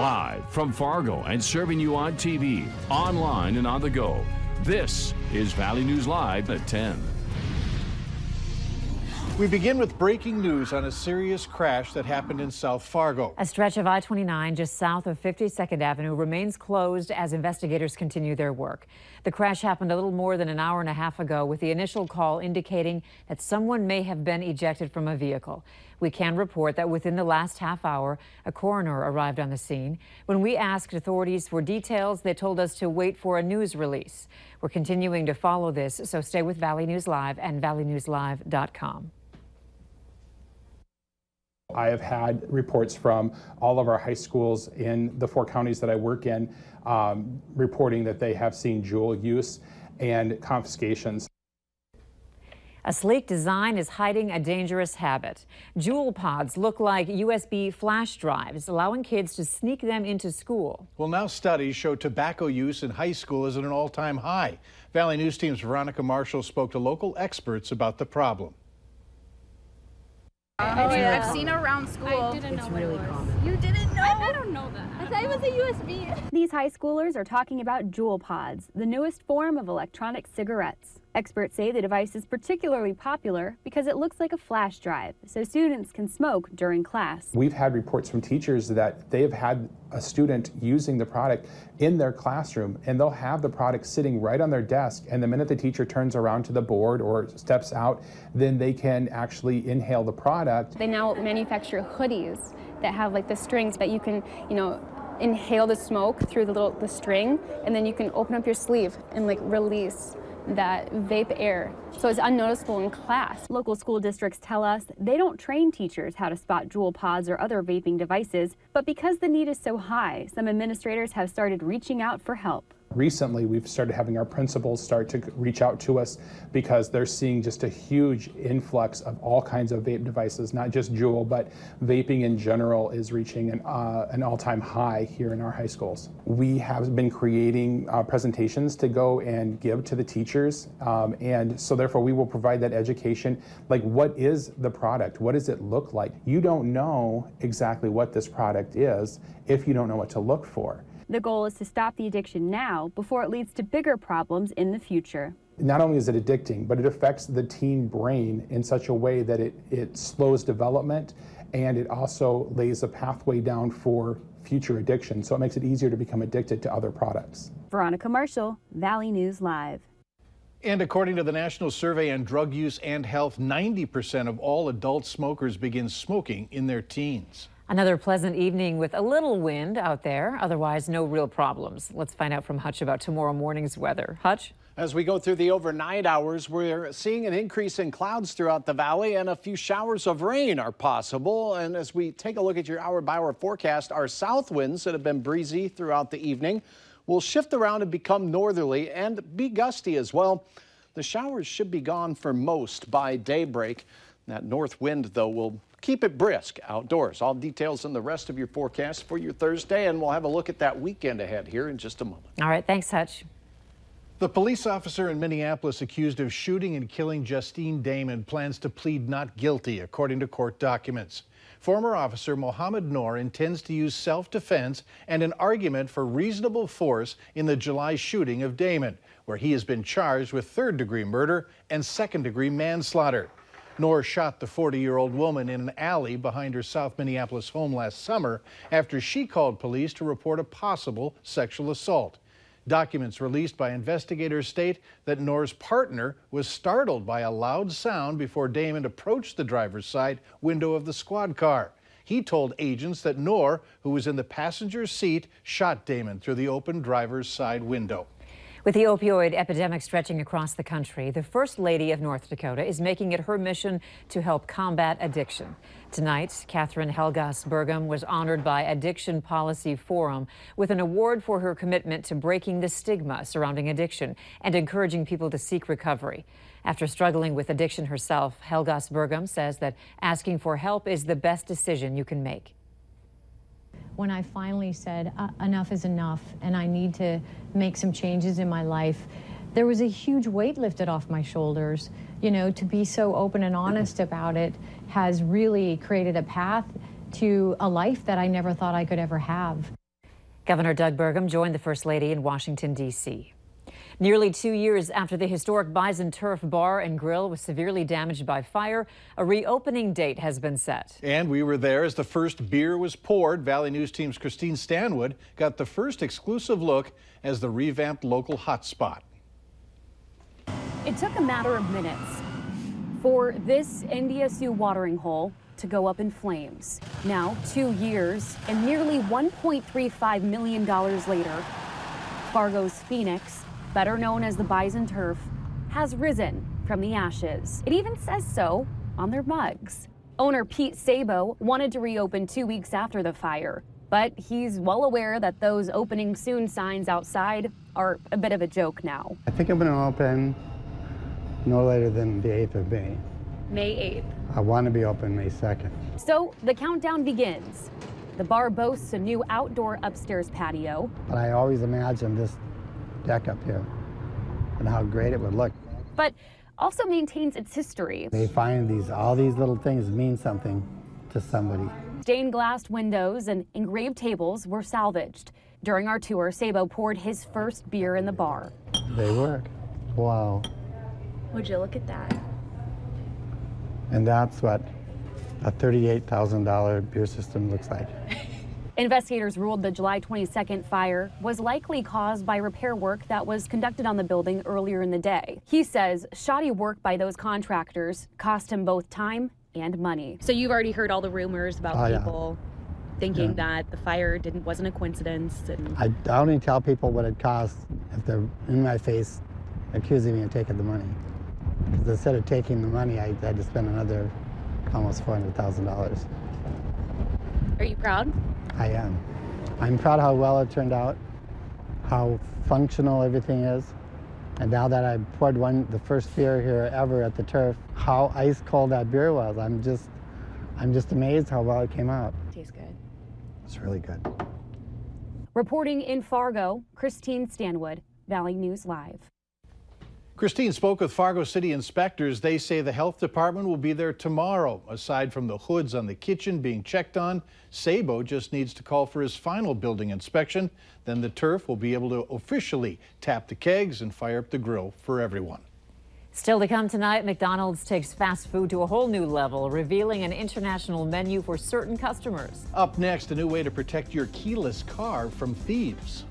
Live from Fargo and serving you on TV, online, and on the go. This is Valley News Live at 10. We begin with breaking news on a serious crash that happened in South Fargo. A stretch of I-29 just south of 52nd Avenue remains closed as investigators continue their work. The crash happened a little more than an hour and a half ago, with the initial call indicating that someone may have been ejected from a vehicle. We can report that within the last half hour, a coroner arrived on the scene. When we asked authorities for details, they told us to wait for a news release. We're continuing to follow this, so stay with Valley News Live and valleynewslive.com. I have had reports from all of our high schools in the 4 counties that I work in reporting that they have seen Juul use and confiscations. A sleek design is hiding a dangerous habit. Juul pods look like USB flash drives, allowing kids to sneak them into school. Well, now studies show tobacco use in high school is at an all-time high. Valley News Team's Veronica Marshall spoke to local experts about the problem. I've seen it around school. I didn't know really what it was. common. You didn't know? I don't know that. I thought it was a USB. These high schoolers are talking about Juul pods, the newest form of electronic cigarettes. Experts say the device is particularly popular because it looks like a flash drive, so students can smoke during class. We've had reports from teachers that they have had a student using the product in their classroom, and they'll have the product sitting right on their desk, and the minute the teacher turns around to the board or steps out, then they can actually inhale the product. They now manufacture hoodies that have like the strings that you can, inhale the smoke through the string, and then you can open up your sleeve and like release that vape air, so it's unnoticeable in class. Local school districts tell us they don't train teachers how to spot Juul pods or other vaping devices, but because the need is so high, some administrators have started reaching out for help. Recently, we've started having our principals start to reach out to us because they're seeing just a huge influx of all kinds of vape devices, not just Juul, but vaping in general is reaching an all-time high here in our high schools. We have been creating presentations to go and give to the teachers, and so therefore we will provide that education, like what is the product, what does it look like? You don't know exactly what this product is if you don't know what to look for. The goal is to stop the addiction now before it leads to bigger problems in the future. Not only is it addicting, but it affects the teen brain in such a way that it slows development, and it also lays a pathway down for future addiction. So it makes it easier to become addicted to other products. Veronica Marshall, Valley News Live. And according to the National Survey on Drug Use and Health, 90% of all adult smokers begin smoking in their teens. Another pleasant evening with a little wind out there. Otherwise, no real problems. Let's find out from Hutch about tomorrow morning's weather. Hutch? As we go through the overnight hours, we're seeing an increase in clouds throughout the valley, and a few showers of rain are possible. And as we take a look at your hour-by-hour forecast, our south winds that have been breezy throughout the evening will shift around and become northerly and be gusty as well. The showers should be gone for most by daybreak. That north wind, though, will keep it brisk outdoors. All details in the rest of your forecast for your Thursday, and we'll have a look at that weekend ahead here in just a moment. All right, thanks, Hutch. The police officer in Minneapolis accused of shooting and killing Justine Damon plans to plead not guilty, according to court documents. Former officer Mohammed Noor intends to use self-defense and an argument for reasonable force in the July shooting of Damon, where he has been charged with third-degree murder and second-degree manslaughter. Noor shot the 40-year-old woman in an alley behind her South Minneapolis home last summer after she called police to report a possible sexual assault. Documents released by investigators state that Noor's partner was startled by a loud sound before Damon approached the driver's side window of the squad car. He told agents that Noor, who was in the passenger seat, shot Damon through the open driver's side window. With the opioid epidemic stretching across the country, the First Lady of North Dakota is making it her mission to help combat addiction. Tonight, Catherine Helgas Burgum was honored by Addiction Policy Forum with an award for her commitment to breaking the stigma surrounding addiction and encouraging people to seek recovery. After struggling with addiction herself, Helgas Burgum says that asking for help is the best decision you can make. When I finally said enough is enough and I need to make some changes in my life, there was a huge weight lifted off my shoulders. You know, to be so open and honest about it has really created a path to a life that I never thought I could ever have. Governor Doug Burgum joined the First Lady in Washington, D.C. Nearly 2 years after the historic Bison Turf bar and grill was severely damaged by fire, a reopening date has been set. And we were there as the first beer was poured. Valley News Team's Christine Stanwood got the first exclusive look as the revamped local hotspot. It took a matter of minutes for this NDSU watering hole to go up in flames. Now, 2 years and nearly $1.35 million later, Fargo's Phoenix, better known as the Bison Turf, has risen from the ashes. It even says so on their mugs. Owner Pete Sabo wanted to reopen 2 weeks after the fire, but he's well aware that those opening soon signs outside are a bit of a joke now. I think I'm going to open no later than the 8th of May. May 8th. I want to be open May 2nd. So the countdown begins. The bar boasts a new outdoor upstairs patio. But I always imagined this deck up here and how great it would look. But also maintains its history. They find all these little things mean something to somebody. Stained glass windows and engraved tables were salvaged. During our tour, Sabo poured his first beer in the bar. They work. Wow. Would you look at that? And that's what a $38,000 beer system looks like. Investigators ruled the July 22nd fire was likely caused by repair work that was conducted on the building earlier in the day. He says shoddy work by those contractors cost him both time and money. So you've already heard all the rumors about people thinking that the fire wasn't a coincidence. And I only tell people what it costs if they're in my face accusing me of taking the money. Because instead of taking the money, I had to spend another almost $400,000. Are you proud? I am. I'm proud how well it turned out, how functional everything is. And now that I poured the first beer here ever at the Turf, how ice cold that beer was. I'm just amazed how well it came out. Tastes good. It's really good. Reporting in Fargo, Christine Stanwood, Valley News Live. Christine spoke with Fargo City inspectors. They say the health department will be there tomorrow. Aside from the hoods on the kitchen being checked on, Sabo just needs to call for his final building inspection. Then the Turf will be able to officially tap the kegs and fire up the grill for everyone. Still to come tonight, McDonald's takes fast food to a whole new level, revealing an international menu for certain customers. Up next, a new way to protect your keyless car from thieves.